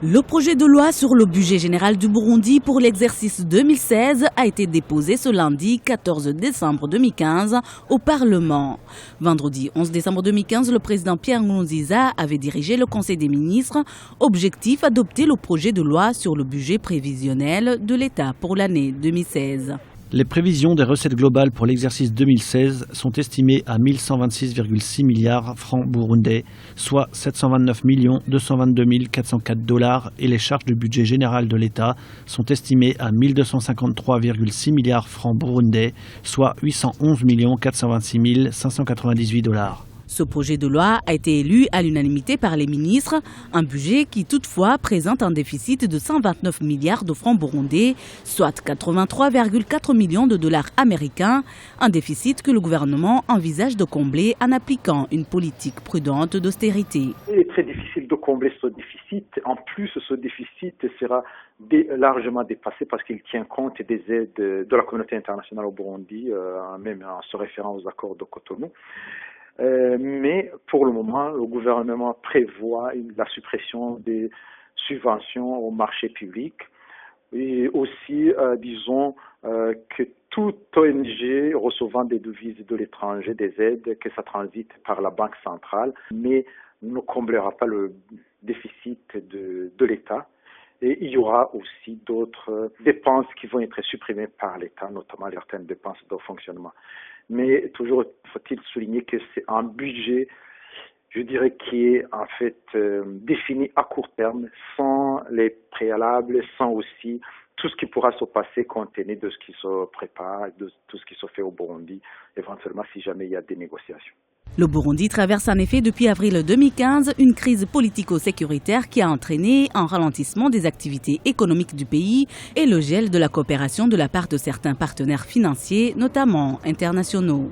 Le projet de loi sur le budget général du Burundi pour l'exercice 2016 a été déposé ce lundi 14 décembre 2015 au Parlement. Vendredi 11 décembre 2015, le président Pierre Nkurunziza avait dirigé le Conseil des ministres. Objectif, adopter le projet de loi sur le budget prévisionnel de l'État pour l'année 2016. Les prévisions des recettes globales pour l'exercice 2016 sont estimées à 1126,6 milliards francs burundais, soit 729 222 404 $ et les charges du budget général de l'État sont estimées à 1253,6 milliards francs burundais, soit 811 426 598 $. Ce projet de loi a été élu à l'unanimité par les ministres, un budget qui toutefois présente un déficit de 129 milliards de francs burundais, soit 83,4 millions de dollars américains, un déficit que le gouvernement envisage de combler en appliquant une politique prudente d'austérité. Il est très difficile de combler ce déficit. En plus, ce déficit sera largement dépassé parce qu'il tient compte des aides de la communauté internationale au Burundi, même en se référant aux accords de Cotonou. Mais pour le moment, le gouvernement prévoit la suppression des subventions au marché public et aussi, que toute ONG recevant des devises de l'étranger, des aides, que ça transite par la Banque centrale, mais ne comblera pas le déficit de l'État. Et il y aura aussi d'autres dépenses qui vont être supprimées par l'État, notamment certaines dépenses de fonctionnement. Mais toujours faut-il souligner que c'est un budget, je dirais, qui est en fait défini à court terme, sans les préalables, sans aussi tout ce qui pourra se passer compte tenu de ce qui se prépare, de tout ce qui se fait au Burundi, éventuellement si jamais il y a des négociations. Le Burundi traverse en effet depuis avril 2015 une crise politico-sécuritaire qui a entraîné un ralentissement des activités économiques du pays et le gel de la coopération de la part de certains partenaires financiers, notamment internationaux.